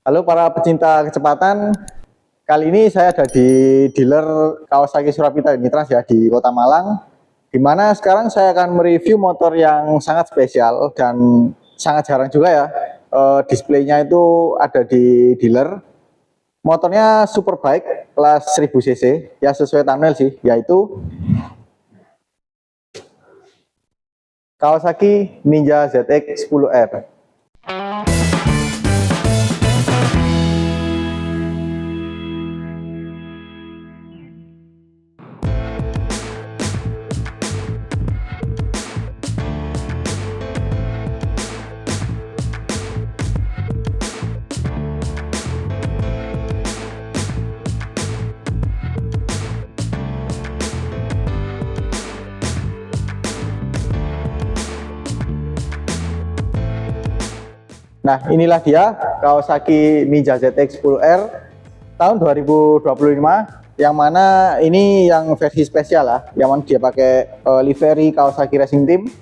Halo para pecinta kecepatan, kali ini saya ada di dealer Kawasaki Surapita Unitras ya di Kota Malang, di mana sekarang saya akan mereview motor yang sangat spesial dan sangat jarang juga ya. Displaynya itu ada di dealer. Motornya Superbike kelas 1000 cc ya, sesuai thumbnail sih, yaitu Kawasaki Ninja ZX 10R. Nah, inilah dia Kawasaki Ninja ZX 10R tahun 2025, yang mana ini yang versi spesial lah, yang mana dia pakai livery Kawasaki Racing Team.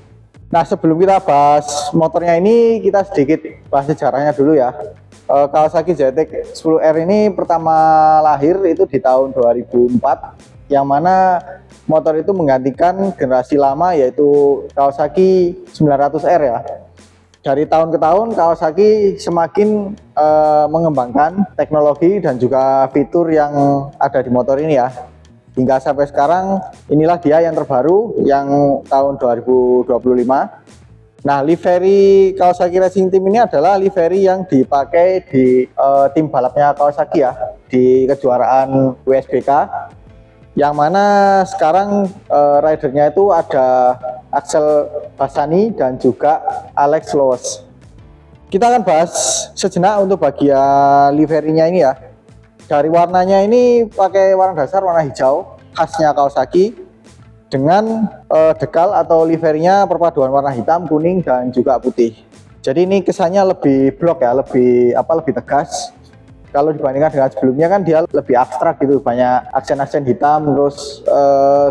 Nah, sebelum kita bahas motornya ini, kita sedikit bahas sejarahnya dulu ya. Kawasaki ZX 10R ini pertama lahir itu di tahun 2004, yang mana motor itu menggantikan generasi lama yaitu Kawasaki 900R ya. Dari tahun ke tahun Kawasaki semakin mengembangkan teknologi dan juga fitur yang ada di motor ini ya. Hingga sampai sekarang inilah dia yang terbaru yang tahun 2025. Nah, livery Kawasaki Racing Team ini adalah livery yang dipakai di tim balapnya Kawasaki ya, di kejuaraan WSBK, yang mana sekarang ridernya itu ada Axel Bassani dan juga Alex Lowes. Kita akan bahas sejenak untuk bagian liverynya ini ya. Dari warnanya ini pakai warna dasar warna hijau khasnya Kawasaki, dengan dekal atau liverynya perpaduan warna hitam, kuning dan juga putih. Jadi ini kesannya lebih blok ya, lebih tegas. Kalau dibandingkan dengan sebelumnya kan dia lebih abstrak gitu, banyak aksen-aksen hitam, terus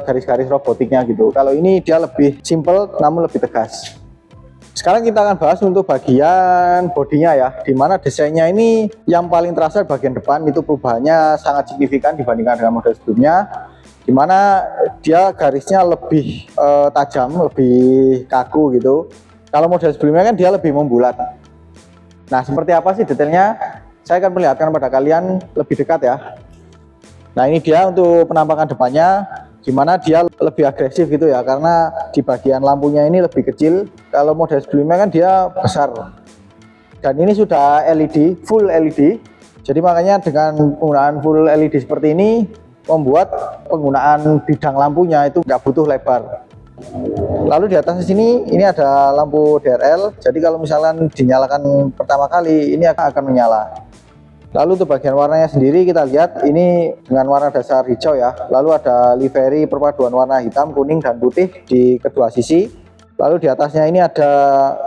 garis-garis robotiknya gitu. Kalau ini dia lebih simple namun lebih tegas. Sekarang kita akan bahas untuk bagian bodinya ya, dimana desainnya ini yang paling terasa bagian depan itu perubahannya sangat signifikan dibandingkan dengan model sebelumnya, dimana dia garisnya lebih tajam, lebih kaku gitu. Kalau model sebelumnya kan dia lebih membulat. Nah, seperti apa sih detailnya? Saya akan perlihatkan pada kalian lebih dekat ya. Nah, ini dia untuk penampakan depannya, gimana dia lebih agresif gitu ya, karena di bagian lampunya ini lebih kecil. Kalau model sebelumnya kan dia besar. Dan ini sudah LED, full LED. Jadi makanya dengan penggunaan full LED seperti ini membuat penggunaan bidang lampunya itu nggak butuh lebar. Lalu di atas sini ini ada lampu DRL. Jadi kalau misalnya dinyalakan pertama kali ini akan menyala. Lalu untuk bagian warnanya sendiri kita lihat ini dengan warna dasar hijau ya. Lalu ada livery perpaduan warna hitam, kuning dan putih di kedua sisi. Lalu di atasnya ini ada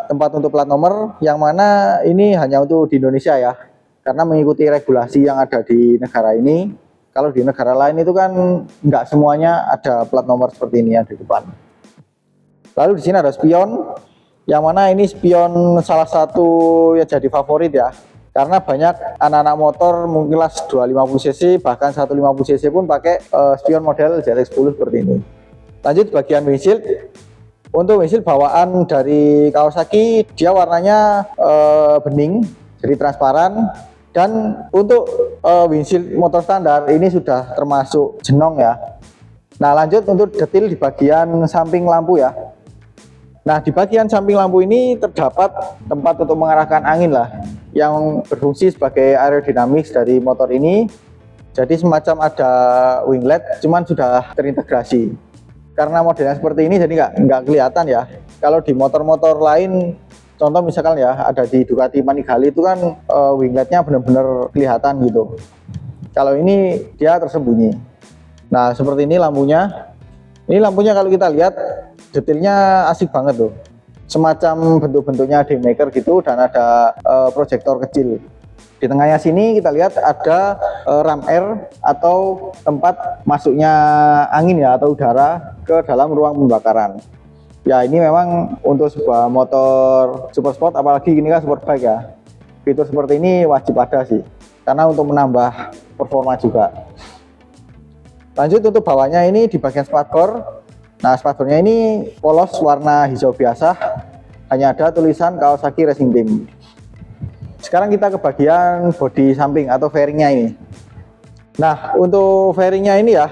tempat untuk plat nomor, yang mana ini hanya untuk di Indonesia ya, karena mengikuti regulasi yang ada di negara ini. Kalau di negara lain itu kan nggak semuanya ada plat nomor seperti ini ya di depan. Lalu di sini ada spion, yang mana ini spion salah satu yang jadi favorit ya, karena banyak anak-anak motor mungkin kelas 250 cc bahkan 150 cc pun pakai spion model ZX10 seperti ini. Lanjut bagian windshield. Untuk windshield bawaan dari Kawasaki dia warnanya bening, jadi transparan. Dan untuk windshield motor standar ini sudah termasuk jenong ya. Nah, lanjut untuk detail di bagian samping lampu ya. Nah, di bagian samping lampu ini terdapat tempat untuk mengarahkan angin lah, yang berfungsi sebagai aerodinamis dari motor ini. Jadi semacam ada winglet, cuman sudah terintegrasi. Karena modelnya seperti ini jadi nggak kelihatan ya. Kalau di motor-motor lain, contoh misalkan ya ada di Ducati Panigale itu kan wingletnya benar-benar kelihatan gitu. Kalau ini dia tersembunyi. Nah, seperti ini lampunya. Ini lampunya kalau kita lihat detailnya asik banget tuh, semacam bentuk-bentuknya Daymaker gitu, dan ada proyektor kecil. Di tengahnya sini kita lihat ada ram air atau tempat masuknya angin ya, atau udara ke dalam ruang pembakaran. Ya, ini memang untuk sebuah motor super sport, apalagi ini kan superbike ya, fitur seperti ini wajib ada sih, karena untuk menambah performa juga. Lanjut untuk bawahnya ini di bagian spakbor. Nah, spakbornya ini polos warna hijau biasa, hanya ada tulisan Kawasaki Racing Team. Sekarang kita ke bagian bodi samping atau fairingnya ini. Nah, untuk fairingnya ini ya,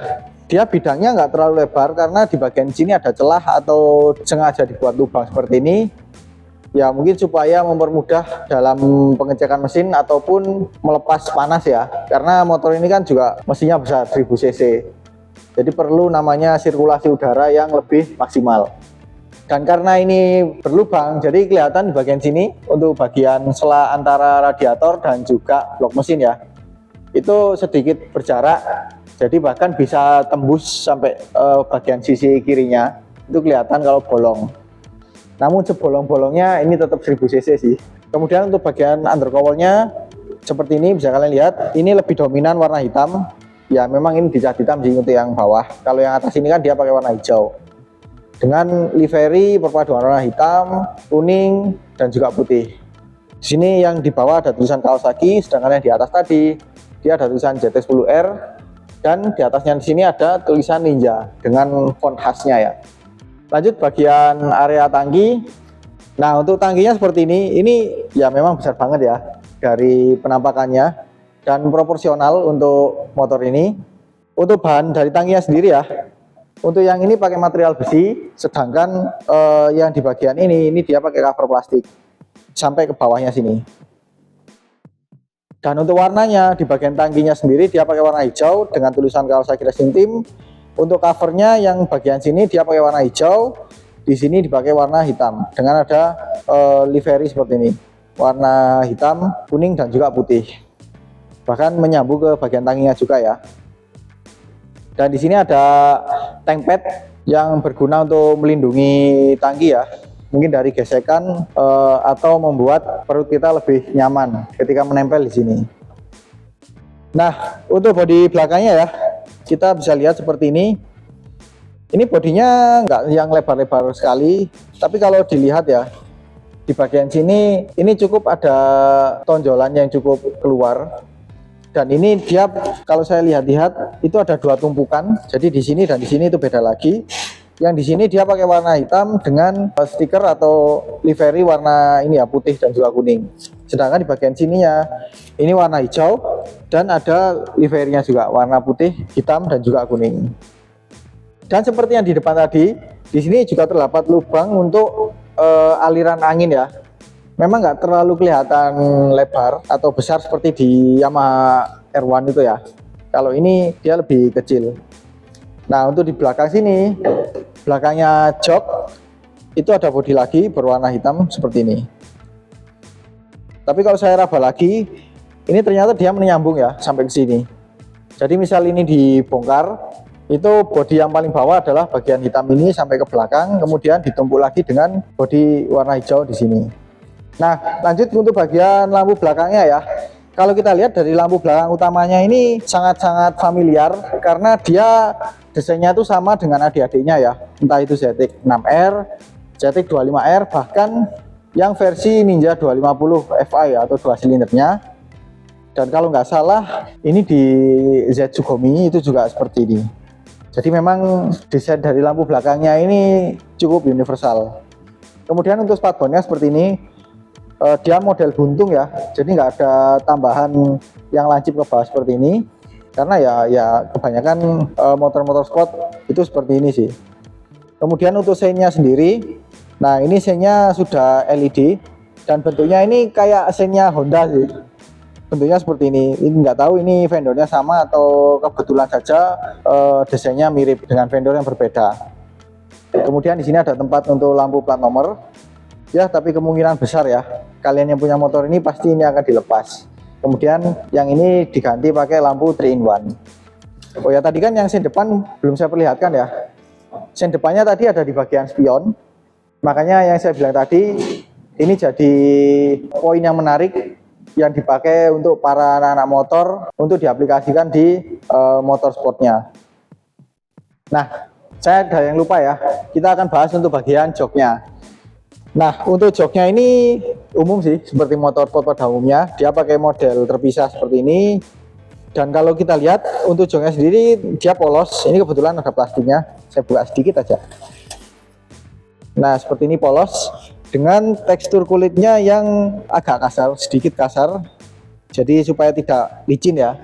dia bidangnya nggak terlalu lebar karena di bagian sini ada celah atau sengaja dibuat lubang seperti ini. Ya mungkin supaya mempermudah dalam pengecekan mesin ataupun melepas panas ya, karena motor ini kan juga mesinnya besar 1000 cc, jadi perlu namanya sirkulasi udara yang lebih maksimal. Dan karena ini berlubang, jadi kelihatan di bagian sini untuk bagian sela antara radiator dan juga blok mesin ya, itu sedikit berjarak, jadi bahkan bisa tembus sampai bagian sisi kirinya, itu kelihatan kalau bolong. Namun sebolong-bolongnya ini tetap 1000 cc sih. Kemudian untuk bagian undercovernya seperti ini, bisa kalian lihat ini lebih dominan warna hitam. Ya memang ini dicat hitam sih untuk yang bawah. Kalau yang atas ini kan dia pakai warna hijau dengan livery perpaduan warna hitam, kuning dan juga putih. Di sini yang di bawah ada tulisan Kawasaki, sedangkan yang di atas tadi dia ada tulisan ZX10R, dan di atasnya di sini ada tulisan Ninja dengan font khasnya ya. Lanjut bagian area tangki. Nah, untuk tangkinya seperti ini ya memang besar banget ya dari penampakannya dan proporsional untuk motor ini. Untuk bahan dari tangkinya sendiri ya, untuk yang ini pakai material besi, sedangkan yang di bagian ini dia pakai cover plastik sampai ke bawahnya sini. Dan untuk warnanya di bagian tangkinya sendiri dia pakai warna hijau dengan tulisan Kawasaki Racing Team. Untuk covernya yang bagian sini dia pakai warna hijau, di sini dipakai warna hitam dengan ada livery seperti ini, warna hitam, kuning dan juga putih. Bahkan menyambung ke bagian tangkinya juga ya. Dan di sini ada tank pad yang berguna untuk melindungi tangki ya, mungkin dari gesekan atau membuat perut kita lebih nyaman ketika menempel di sini. Nah, untuk bodi belakangnya ya, kita bisa lihat seperti ini. Ini bodinya nggak yang lebar-lebar sekali, tapi kalau dilihat ya di bagian sini ini cukup ada tonjolan yang cukup keluar. Dan ini dia kalau saya lihat-lihat itu ada dua tumpukan, jadi di sini dan di sini itu beda lagi. Yang di sini dia pakai warna hitam dengan stiker atau livery warna ini ya, putih dan juga kuning. Sedangkan di bagian sininya ini warna hijau dan ada liverynya juga warna putih, hitam dan juga kuning. Dan seperti yang di depan tadi, di sini juga terdapat lubang untuk aliran angin ya. Memang nggak terlalu kelihatan lebar atau besar seperti di Yamaha R1 itu ya. Kalau ini dia lebih kecil. Nah, untuk di belakang sini, belakangnya jok itu ada bodi lagi berwarna hitam seperti ini. Tapi kalau saya raba lagi, ini ternyata dia menyambung ya sampai ke sini. Jadi misal ini dibongkar, itu bodi yang paling bawah adalah bagian hitam ini sampai ke belakang, kemudian ditumpuk lagi dengan bodi warna hijau di sini. Nah, lanjut untuk bagian lampu belakangnya ya. Kalau kita lihat dari lampu belakang utamanya ini sangat-sangat familiar karena dia desainnya itu sama dengan adik-adiknya ya. Entah itu ZX6R, ZX25R, bahkan yang versi Ninja 250 Fi atau 2 silindernya. Dan kalau nggak salah ini di Z Tsugomi itu juga seperti ini. Jadi memang desain dari lampu belakangnya ini cukup universal. Kemudian untuk spakbornya seperti ini, dia model buntung ya, jadi nggak ada tambahan yang lancip ke bawah seperti ini, karena ya kebanyakan motor-motor sport itu seperti ini sih. Kemudian untuk seinnya sendiri, nah ini seinnya sudah LED dan bentuknya ini kayak seinnya Honda sih, bentuknya seperti ini. Ini nggak tahu ini vendornya sama atau kebetulan saja desainnya mirip dengan vendor yang berbeda. Kemudian di sini ada tempat untuk lampu plat nomor. Ya, tapi kemungkinan besar ya kalian yang punya motor ini pasti ini akan dilepas. Kemudian yang ini diganti pakai lampu 3-in-1. Oh ya, tadi kan yang sen depan belum saya perlihatkan ya. Sen depannya tadi ada di bagian spion. Makanya yang saya bilang tadi ini jadi poin yang menarik yang dipakai untuk para anak-anak motor untuk diaplikasikan di motor sportnya. Nah, saya ada yang lupa ya. Kita akan bahas untuk bagian joknya. Nah, untuk joknya ini umum sih, seperti motor sport pada umumnya. Dia pakai model terpisah seperti ini. Dan kalau kita lihat untuk joknya sendiri dia polos. Ini kebetulan ada plastiknya. Saya buka sedikit aja. Nah, seperti ini polos dengan tekstur kulitnya yang agak kasar, sedikit kasar. Jadi supaya tidak licin ya.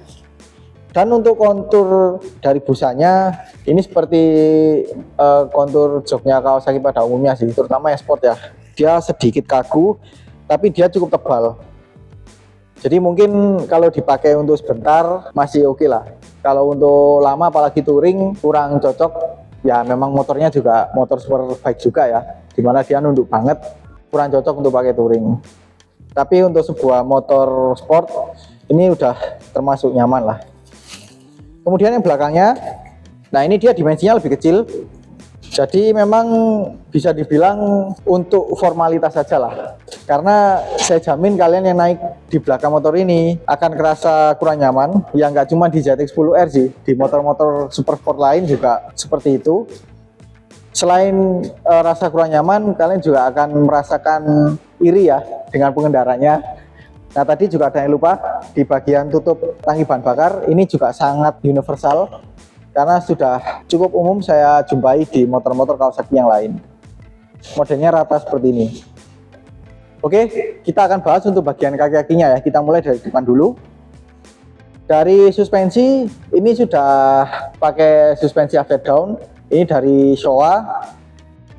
Dan untuk kontur dari busanya ini seperti kontur joknya Kawasaki pada umumnya sih, terutama yang sport ya. Dia sedikit kaku, tapi dia cukup tebal. Jadi mungkin kalau dipakai untuk sebentar masih oke lah. Kalau untuk lama apalagi touring kurang cocok. Ya memang motornya juga motor superbike juga ya, dimana dia nunduk banget, kurang cocok untuk pakai touring. Tapi untuk sebuah motor sport ini udah termasuk nyaman lah. Kemudian yang belakangnya, nah ini dia dimensinya lebih kecil. Jadi memang bisa dibilang untuk formalitas saja lah. Karena saya jamin kalian yang naik di belakang motor ini akan kerasa kurang nyaman. Ya nggak cuma di ZX10R sih, di motor-motor super sport lain juga seperti itu. Selain rasa kurang nyaman, kalian juga akan merasakan iri ya dengan pengendaranya. Nah tadi juga ada yang lupa, di bagian tutup tangki bahan bakar ini juga sangat universal. Karena sudah cukup umum saya jumpai di motor-motor Kawasaki yang lain. Modelnya rata seperti ini. Oke, kita akan bahas untuk bagian kaki-kakinya ya. Kita mulai dari depan dulu. Dari suspensi, ini sudah pakai suspensi upside down. Ini dari Showa.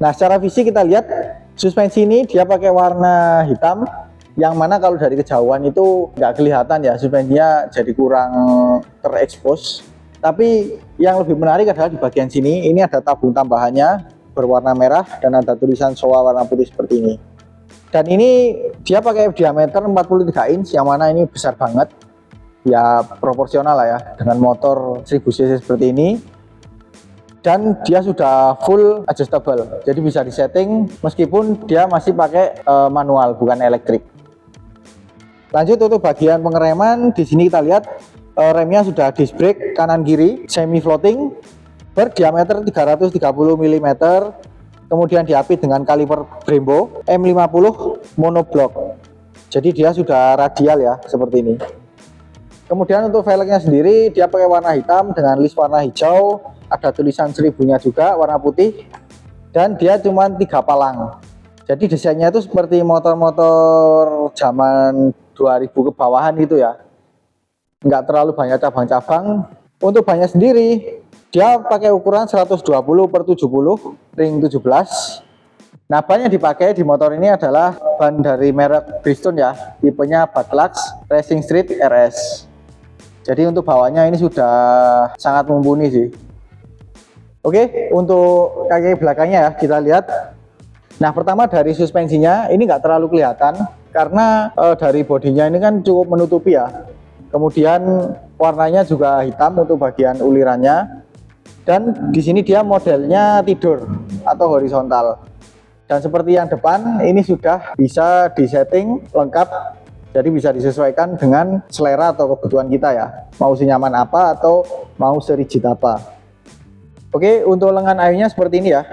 Nah, secara fisik kita lihat suspensi ini dia pakai warna hitam. Yang mana kalau dari kejauhan itu nggak kelihatan ya, suspensinya jadi kurang terekspos. Tapi yang lebih menarik adalah di bagian sini, ini ada tabung tambahannya berwarna merah dan ada tulisan Showa warna putih seperti ini. Dan ini dia pakai diameter 43 inch, yang mana ini besar banget. Ya proporsional lah ya dengan motor 1000 cc seperti ini. Dan dia sudah full adjustable, jadi bisa disetting meskipun dia masih pakai manual bukan elektrik. Lanjut untuk bagian pengereman, di sini kita lihat remnya sudah disc brake kanan kiri semi floating berdiameter 330 mm, kemudian diapit dengan kaliper Brembo M50 monoblock. Jadi dia sudah radial ya seperti ini. Kemudian untuk velgnya sendiri dia pakai warna hitam dengan list warna hijau, ada tulisan 1000-nya juga warna putih, dan dia cuma 3 palang. Jadi desainnya itu seperti motor-motor zaman 2000 ke bawahan gitu ya, nggak terlalu banyak cabang-cabang. Untuk bannya sendiri dia pakai ukuran 120/70 ring 17. Nah, ban yang dipakai di motor ini adalah ban dari merek Bridgestone ya, tipenya Badlux Racing Street RS. Jadi untuk bawahnya ini sudah sangat mumpuni sih. Oke, untuk kaki belakangnya ya kita lihat. Nah, pertama dari suspensinya ini nggak terlalu kelihatan karena dari bodinya ini kan cukup menutupi ya. Kemudian warnanya juga hitam untuk bagian ulirannya, dan di sini dia modelnya tidur atau horizontal. Dan seperti yang depan ini sudah bisa disetting lengkap, jadi bisa disesuaikan dengan selera atau kebutuhan kita ya, mau senyaman apa atau mau serigid apa. Oke, untuk lengan ayunya seperti ini ya.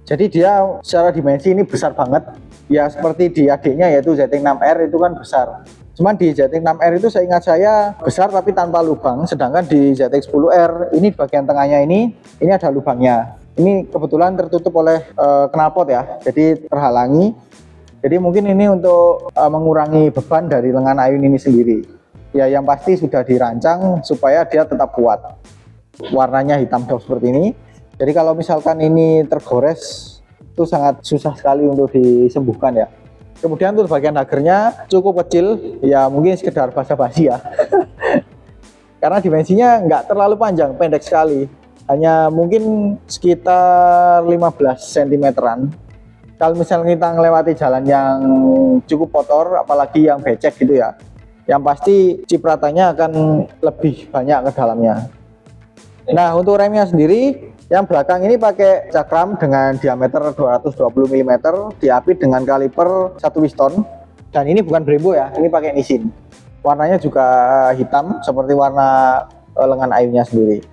Jadi dia secara dimensi ini besar banget ya, seperti di adiknya yaitu ZX6R itu kan besar. Cuman di ZX6R itu seingat saya besar tapi tanpa lubang, sedangkan di ZX10R ini bagian tengahnya ini ada lubangnya. Ini kebetulan tertutup oleh knalpot ya, jadi terhalangi. Jadi mungkin ini untuk mengurangi beban dari lengan ayun ini sendiri. Ya yang pasti sudah dirancang supaya dia tetap kuat. Warnanya hitam doff seperti ini. Jadi kalau misalkan ini tergores itu sangat susah sekali untuk disembuhkan ya. Kemudian untuk bagian dagernya cukup kecil, ya mungkin sekedar basa-basi ya. Karena dimensinya nggak terlalu panjang, pendek sekali. Hanya mungkin sekitar 15 cm-an. Kalau misalnya kita melewati jalan yang cukup kotor, apalagi yang becek gitu ya, yang pasti cipratannya akan lebih banyak ke dalamnya. Nah, untuk remnya sendiri, yang belakang ini pakai cakram dengan diameter 220 mm, diapit dengan kaliper 1 piston. Dan ini bukan Brembo ya, ini pakai Nissin. Warnanya juga hitam seperti warna lengan ayunya sendiri.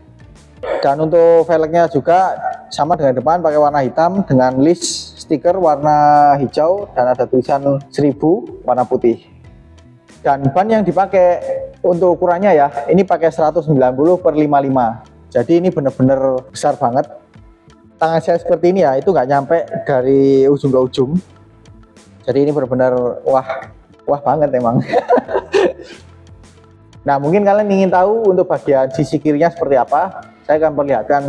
Dan untuk velgnya juga sama dengan depan, pakai warna hitam dengan list stiker warna hijau dan ada tulisan 1000 warna putih. Dan ban yang dipakai untuk ukurannya ya, ini pakai 190/55. Jadi ini benar-benar besar banget. Tangan saya seperti ini ya, itu nggak nyampe dari ujung ke ujung. Jadi ini benar-benar wah banget emang. Nah, mungkin kalian ingin tahu untuk bagian sisi kirinya seperti apa. Saya akan perlihatkan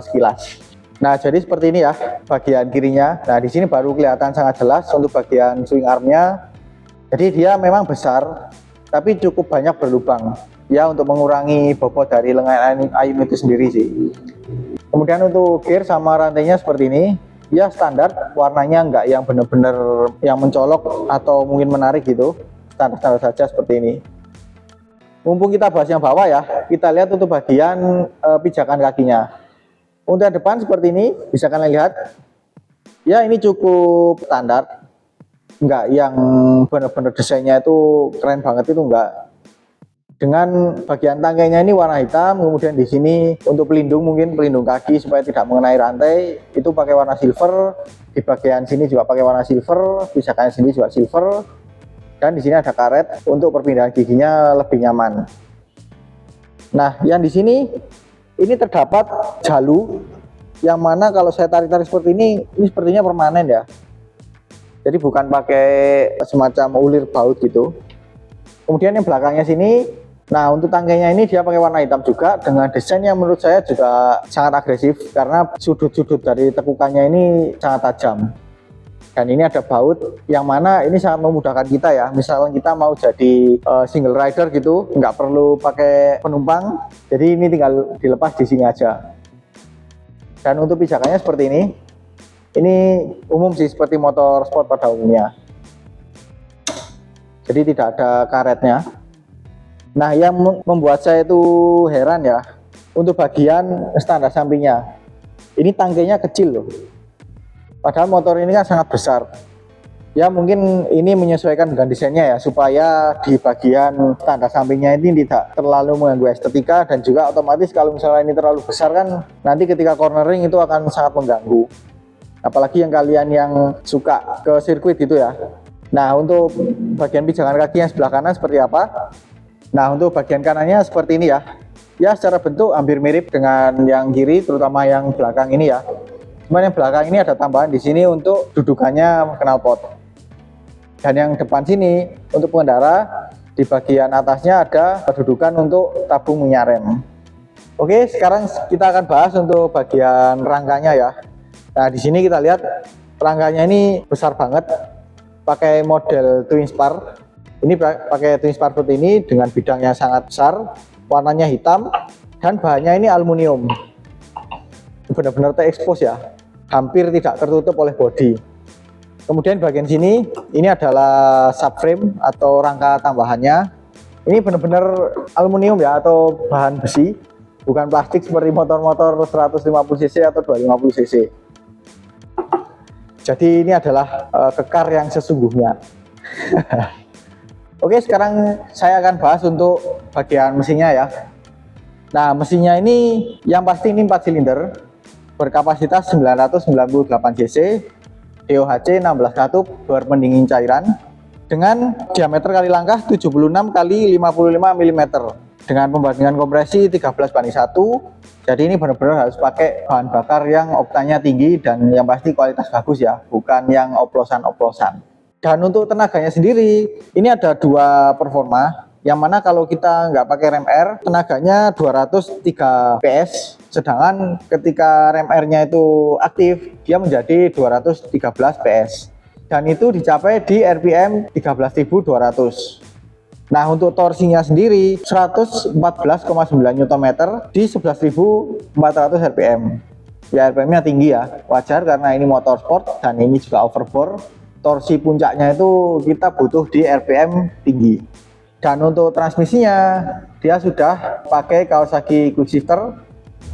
sekilas. Nah, jadi seperti ini ya bagian kirinya. Nah, di sini baru kelihatan sangat jelas untuk bagian swing armnya. Jadi dia memang besar, tapi cukup banyak berlubang ya untuk mengurangi bobot dari lengan ayun itu sendiri sih. Kemudian untuk gear sama rantainya seperti ini. Ya standar, warnanya enggak yang benar-benar yang mencolok atau mungkin menarik gitu. Standar-standar saja seperti ini. Mumpung kita bahas yang bawah ya, kita lihat untuk bagian pijakan kakinya. Untuk yang depan seperti ini, bisa kalian lihat. Ya ini cukup standar. Enggak yang benar-benar desainnya itu keren banget, itu enggak. Dengan bagian tangkainya ini warna hitam, kemudian di sini untuk pelindung, mungkin pelindung kaki supaya tidak mengenai rantai, itu pakai warna silver. Di bagian sini juga pakai warna silver, pijakan sini juga silver. Dan di sini ada karet untuk perpindahan giginya lebih nyaman. Nah, yang di sini ini terdapat jalu yang mana kalau saya tarik-tarik seperti ini sepertinya permanen ya. Jadi bukan pakai semacam ulir baut gitu. Kemudian yang belakangnya sini, nah untuk tangkainya ini dia pakai warna hitam juga dengan desain yang menurut saya juga sangat agresif karena sudut-sudut dari tekukannya ini sangat tajam. Dan ini ada baut yang mana ini sangat memudahkan kita ya. Misalnya kita mau jadi single rider gitu, nggak perlu pakai penumpang, jadi ini tinggal dilepas di sini aja. Dan untuk pijakannya seperti ini. Ini umum sih seperti motor sport pada umumnya. Jadi tidak ada karetnya. Nah, yang membuat saya itu heran ya, untuk bagian standar sampingnya. Ini tangkainya kecil loh. Padahal motor ini kan sangat besar. Ya mungkin ini menyesuaikan dengan desainnya ya, supaya di bagian standar sampingnya ini tidak terlalu mengganggu estetika, dan juga otomatis kalau misalnya ini terlalu besar kan nanti ketika cornering itu akan sangat mengganggu. Apalagi yang kalian yang suka ke sirkuit gitu ya. Nah, untuk bagian pijakan kaki yang sebelah kanan seperti apa? Nah, untuk bagian kanannya seperti ini ya. Ya, secara bentuk hampir mirip dengan yang kiri, terutama yang belakang ini ya. Cuman yang belakang ini ada tambahan di sini untuk dudukannya knalpot. Dan yang depan sini untuk pengendara, di bagian atasnya ada dudukan untuk tabung minyak rem. Oke, sekarang kita akan bahas untuk bagian rangkanya ya. Nah, di sini kita lihat rangkanya ini besar banget, pakai model twin spar. Ini pakai twin spar seperti ini dengan bidang yang sangat besar, warnanya hitam, dan bahannya ini aluminium. Benar-benar terekspos ya, hampir tidak tertutup oleh bodi. Kemudian bagian sini, ini adalah subframe atau rangka tambahannya. Ini benar-benar aluminium ya, atau bahan besi, bukan plastik seperti motor-motor 150 cc atau 250 cc. Jadi ini adalah kekar yang sesungguhnya. Oke, sekarang saya akan bahas untuk bagian mesinnya ya. Nah, mesinnya ini yang pasti ini 4 silinder, berkapasitas 998 cc, DOHC 16 katup, berpendingin cairan, dengan diameter kali langkah 76 kali 55 mm, dengan pembandingan kompresi 13:1. Jadi ini benar-benar harus pakai bahan bakar yang oktanya tinggi dan yang pasti kualitas bagus ya, bukan yang oplosan-oplosan. Dan untuk tenaganya sendiri, ini ada dua performa, yang mana kalau kita nggak pakai rem R, tenaganya 203 PS, sedangkan ketika rem R-nya itu aktif, dia menjadi 213 PS. Dan itu dicapai di RPM 13.200. Nah, untuk torsinya sendiri 114,9 Nm di 11.400 rpm. Ya, RPM-nya tinggi ya, wajar karena ini motor sport dan ini juga overbore. Torsi puncaknya itu kita butuh di RPM tinggi. Dan untuk transmisinya dia sudah pakai Kawasaki Quick Shifter.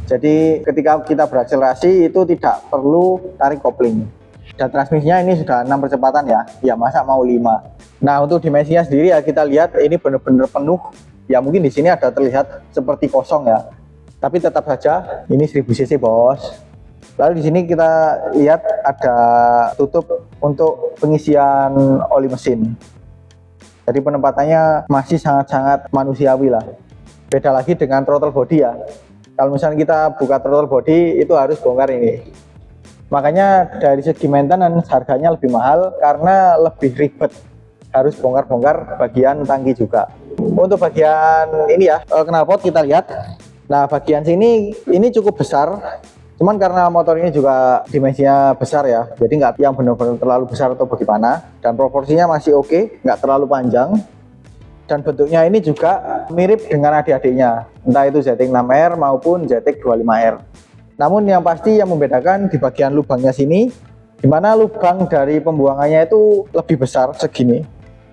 Jadi ketika kita berakselerasi itu tidak perlu tarik kopling. Dan transmisinya ini sudah 6 percepatan ya. Ya, masa mau 5. Nah, untuk dimensinya sendiri ya kita lihat ini benar-benar penuh. Ya mungkin di sini ada terlihat seperti kosong ya. Tapi tetap saja ini 1000 cc bos. Lalu di sini kita lihat ada tutup untuk pengisian oli mesin. Jadi penempatannya masih sangat-sangat manusiawi lah. Beda lagi dengan throttle body ya. Kalau misalnya kita buka throttle body itu harus bongkar ini. Makanya dari segi maintenance harganya lebih mahal karena lebih ribet. Harus bongkar-bongkar bagian tangki juga. Untuk bagian ini ya, knalpot kita lihat. Nah, bagian sini ini cukup besar. Cuman karena motor ini juga dimensinya besar ya, jadi nggak yang benar-benar terlalu besar atau bagaimana, dan proporsinya masih oke, nggak terlalu panjang, dan bentuknya ini juga mirip dengan adik-adiknya, entah itu ZX-6R maupun ZX-25R. Namun yang pasti yang membedakan di bagian lubangnya sini, dimana lubang dari pembuangannya itu lebih besar segini.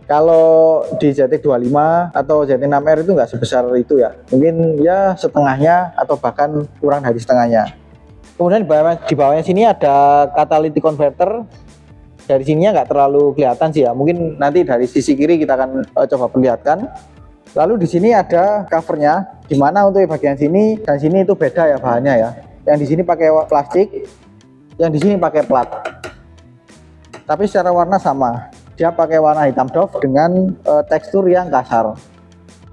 Kalau di ZX-25 atau ZX-6R itu nggak sebesar itu ya, mungkin ya setengahnya atau bahkan kurang dari setengahnya. Kemudian di bawahnya sini ada catalytic converter. Dari sininya nggak terlalu kelihatan sih ya. Mungkin nanti dari sisi kiri kita akan coba perlihatkan. Lalu di sini ada covernya. Dimana untuk bagian sini dan sini itu beda ya bahannya ya. Yang di sini pakai plastik, yang di sini pakai plat. Tapi secara warna sama. Dia pakai warna hitam doff dengan tekstur yang kasar.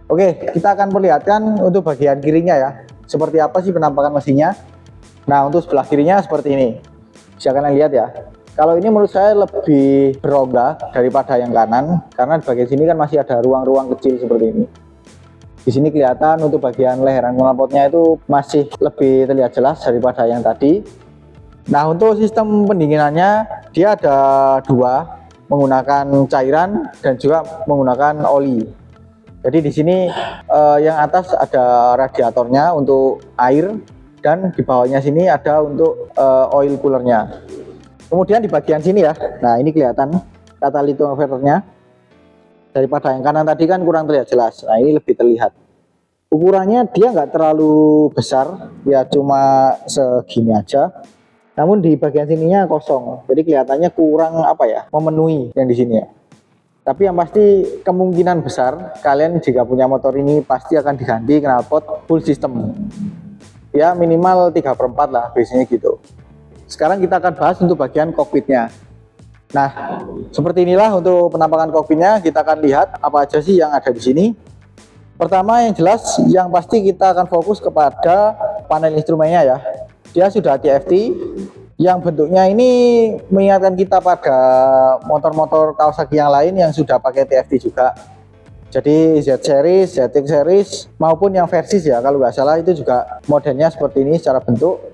Oke, kita akan perlihatkan untuk bagian kirinya ya. Seperti apa sih penampakan mesinnya. Nah, untuk sebelah kirinya seperti ini. Bisa kalian lihat ya. Kalau ini menurut saya lebih berongga daripada yang kanan, karena di bagian sini kan masih ada ruang-ruang kecil seperti ini. Di sini kelihatan untuk bagian leheran knalpotnya itu masih lebih terlihat jelas daripada yang tadi. Nah, untuk sistem pendinginannya dia ada dua, menggunakan cairan dan juga menggunakan oli. Jadi di sini yang atas ada radiatornya untuk air. Dan di bawahnya sini ada untuk oil coolernya. Kemudian di bagian sini ya, nah ini kelihatan catalytic converternya. Daripada yang kanan tadi kan kurang terlihat jelas. Nah ini lebih terlihat. Ukurannya dia nggak terlalu besar, ya cuma segini aja. Namun di bagian sininya kosong, jadi kelihatannya kurang apa ya, memenuhi yang di sini ya. Tapi yang pasti kemungkinan besar kalian jika punya motor ini pasti akan diganti knalpot full system. Ya minimal 3/4 lah biasanya gitu. Sekarang kita akan bahas untuk bagian kokpitnya. Nah, seperti inilah untuk penampakan kokpitnya. Kita akan lihat apa aja sih yang ada di sini. Pertama yang jelas, yang pasti kita akan fokus kepada panel instrumennya ya. Dia sudah TFT, yang bentuknya ini mengingatkan kita pada motor-motor Kawasaki yang lain yang sudah pakai TFT juga. Jadi Z series, ZX series maupun yang Versys ya, kalau nggak salah itu juga modelnya seperti ini secara bentuk.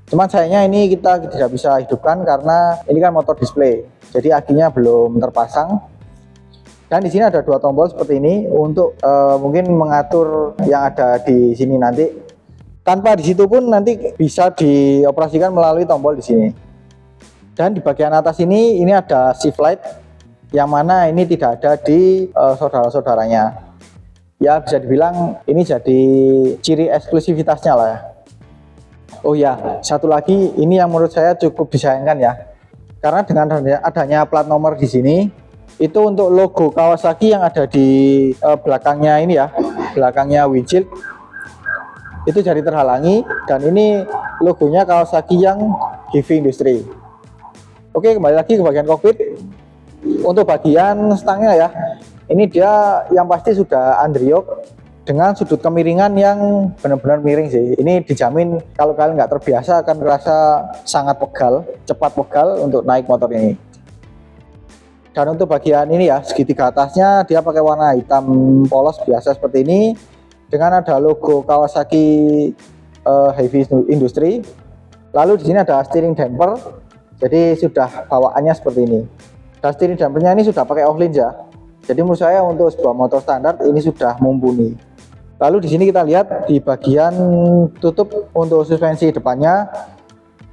Cuman sayangnya ini kita tidak bisa hidupkan karena ini kan motor display, jadi akinya belum terpasang. Dan di sini ada dua tombol seperti ini untuk mungkin mengatur yang ada di sini nanti. Tanpa di situ pun nanti bisa dioperasikan melalui tombol di sini. Dan di bagian atas ini ada shift light, yang mana ini tidak ada di saudara-saudaranya. Ya bisa dibilang ini jadi ciri eksklusivitasnya lah ya. Oh ya, satu lagi ini yang menurut saya cukup disayangkan ya. Karena dengan adanya plat nomor di sini, itu untuk logo Kawasaki yang ada di belakangnya ini ya, belakangnya windshield itu jadi terhalangi, dan ini logonya Kawasaki yang heavy industry. Oke, kembali lagi ke bagian kokpit. Untuk bagian stangnya ya, ini dia yang pasti sudah underyoke dengan sudut kemiringan yang benar-benar miring sih. Ini dijamin kalau kalian nggak terbiasa akan merasa sangat pegal, cepat pegal untuk naik motor ini. Dan untuk bagian ini ya, segitiga atasnya dia pakai warna hitam polos biasa seperti ini, dengan ada logo Kawasaki Heavy Industry. Lalu di sini ada steering damper, jadi sudah bawaannya seperti ini. Dan steering dampernya ini sudah pakai Ohlins ya. Jadi menurut saya untuk sebuah motor standar ini sudah mumpuni. Lalu di sini kita lihat di bagian tutup untuk suspensi depannya,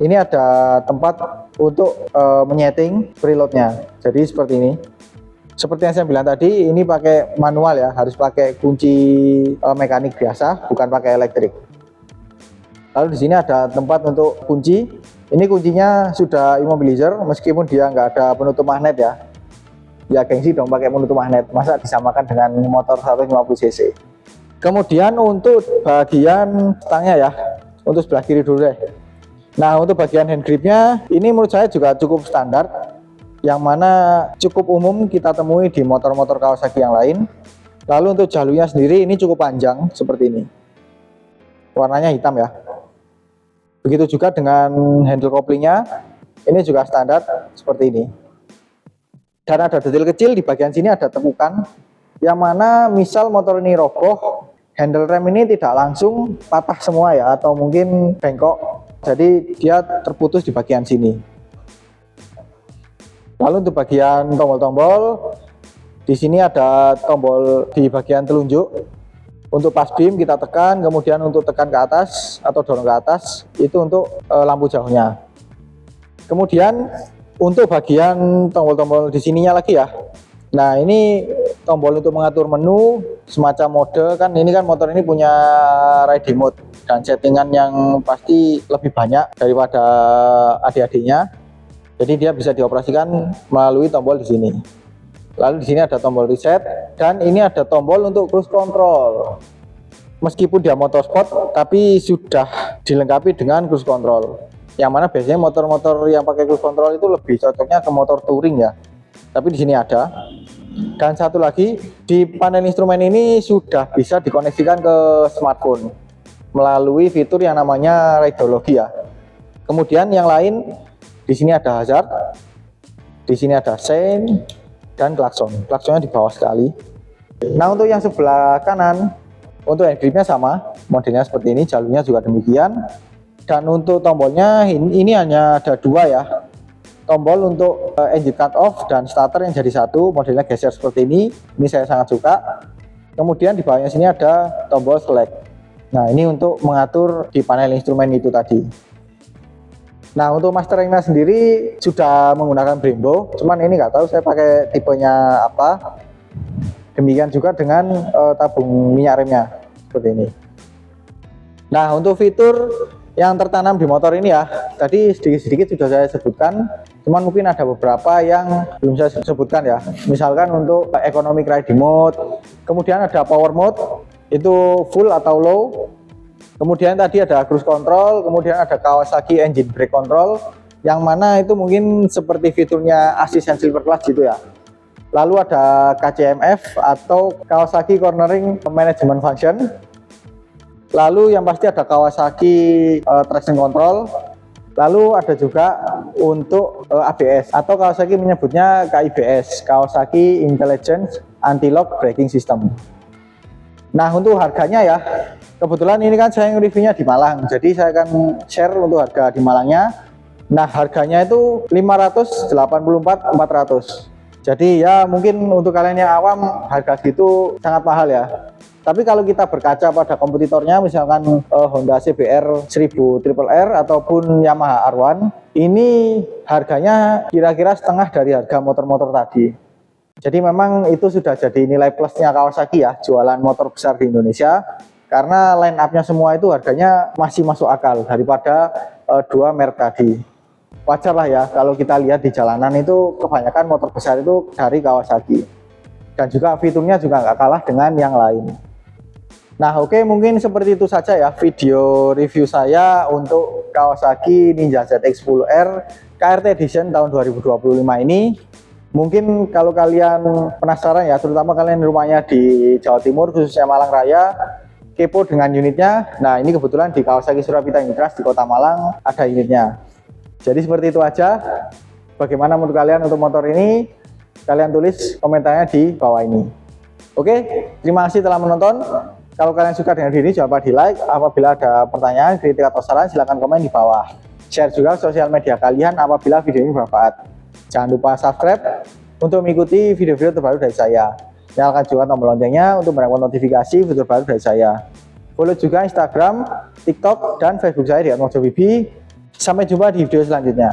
ini ada tempat untuk menyeting preloadnya. Jadi seperti ini. Seperti yang saya bilang tadi, ini pakai manual ya, harus pakai kunci mekanik biasa, bukan pakai elektrik. Lalu di sini ada tempat untuk kunci. Ini kuncinya sudah immobilizer, meskipun dia nggak ada penutup magnet ya. Ya gengsi dong pakai penutup magnet, masa disamakan dengan motor 150 cc. Kemudian untuk bagian stangnya ya, untuk sebelah kiri dulu deh. Nah, untuk bagian hand gripnya ini menurut saya juga cukup standar, yang mana cukup umum kita temui di motor-motor Kawasaki yang lain. Lalu untuk jalurnya sendiri ini cukup panjang seperti ini, warnanya hitam ya. Begitu juga dengan handle couplingnya, ini juga standar seperti ini. Dan ada detail kecil di bagian sini, ada tekukan, yang mana misal motor ini roboh, handle rem ini tidak langsung patah semua ya, atau mungkin bengkok, jadi dia terputus di bagian sini. Lalu untuk bagian tombol-tombol, di sini ada tombol di bagian telunjuk. Untuk pas beam kita tekan, kemudian untuk tekan ke atas atau dorong ke atas itu untuk lampu jauhnya. Kemudian untuk bagian tombol-tombol di sininya lagi ya. Nah, ini tombol untuk mengatur menu, semacam mode kan. Ini kan motor ini punya ride mode dan settingan yang pasti lebih banyak daripada adik-adiknya. Jadi dia bisa dioperasikan melalui tombol di sini. Lalu di sini ada tombol reset dan ini ada tombol untuk cruise control. Meskipun dia motorsport tapi sudah dilengkapi dengan cruise control. Yang mana biasanya motor-motor yang pakai cruise control itu lebih cocoknya ke motor touring ya. Tapi di sini ada. Dan satu lagi, di panel instrumen ini sudah bisa dikoneksikan ke smartphone melalui fitur yang namanya Rideology ya. Kemudian yang lain, di sini ada hazard, di sini ada sein dan klakson. Klaksonnya di bawah sekali. Nah, untuk yang sebelah kanan, untuk hand gripnya sama, modelnya seperti ini, jalurnya juga demikian. Dan untuk tombolnya ini hanya ada dua ya. Tombol untuk engine cut off dan starter yang jadi satu, modelnya geser seperti ini saya sangat suka. Kemudian di bawahnya sini ada tombol select. Nah, ini untuk mengatur di panel instrumen itu tadi. Nah, untuk masteringnya sendiri sudah menggunakan Brembo, cuman ini nggak tahu saya pakai tipenya apa. Demikian juga dengan tabung minyak remnya seperti ini. Nah, untuk fitur yang tertanam di motor ini ya, tadi sedikit-sedikit sudah saya sebutkan, cuman mungkin ada beberapa yang belum saya sebutkan ya. Misalkan untuk economic riding mode, kemudian ada power mode, itu full atau low. Kemudian tadi ada cruise control, kemudian ada Kawasaki engine brake control, yang mana itu mungkin seperti fiturnya Assistant Silver Class gitu ya. Lalu ada KCMF atau Kawasaki Cornering Management Function. Lalu yang pasti ada Kawasaki traction control. Lalu ada juga untuk ABS atau Kawasaki menyebutnya KIBS, Kawasaki Intelligence Anti-Lock Braking System. Nah, untuk harganya ya, kebetulan ini kan saya reviewnya di Malang, jadi saya akan share untuk harga di Malangnya. Nah, harganya itu 584.400. Jadi ya mungkin untuk kalian yang awam harga gitu sangat mahal ya. Tapi kalau kita berkaca pada kompetitornya, misalkan Honda CBR 1000 Triple R ataupun Yamaha R1, ini harganya kira-kira setengah dari harga motor-motor tadi. Jadi memang itu sudah jadi nilai plusnya Kawasaki ya, jualan motor besar di Indonesia. Karena line up-nya semua itu harganya masih masuk akal daripada dua merek tadi. Wajar lah ya kalau kita lihat di jalanan itu kebanyakan motor besar itu dari Kawasaki. Dan juga fiturnya juga nggak kalah dengan yang lain. Nah, oke, mungkin seperti itu saja ya video review saya untuk Kawasaki Ninja ZX-10R KRT Edition tahun 2025 ini. Mungkin kalau kalian penasaran ya, terutama kalian rumahnya di Jawa Timur, khususnya Malang Raya, kepo dengan unitnya. Nah, ini kebetulan di Kawasaki Surabita Indras di Kota Malang ada unitnya. Jadi seperti itu aja. Bagaimana menurut kalian untuk motor ini? Kalian tulis komentarnya di bawah ini. Oke, terima kasih telah menonton. Kalau kalian suka dengan video ini, jangan lupa di like. Apabila ada pertanyaan, kritik atau saran, silahkan komen di bawah. Share juga sosial media kalian apabila video ini bermanfaat. Jangan lupa subscribe untuk mengikuti video-video terbaru dari saya. Nyalakan juga tombol loncengnya untuk mendapatkan notifikasi video terbaru dari saya. Follow juga Instagram, TikTok, dan Facebook saya di @mojowibi. Sampai jumpa di video selanjutnya.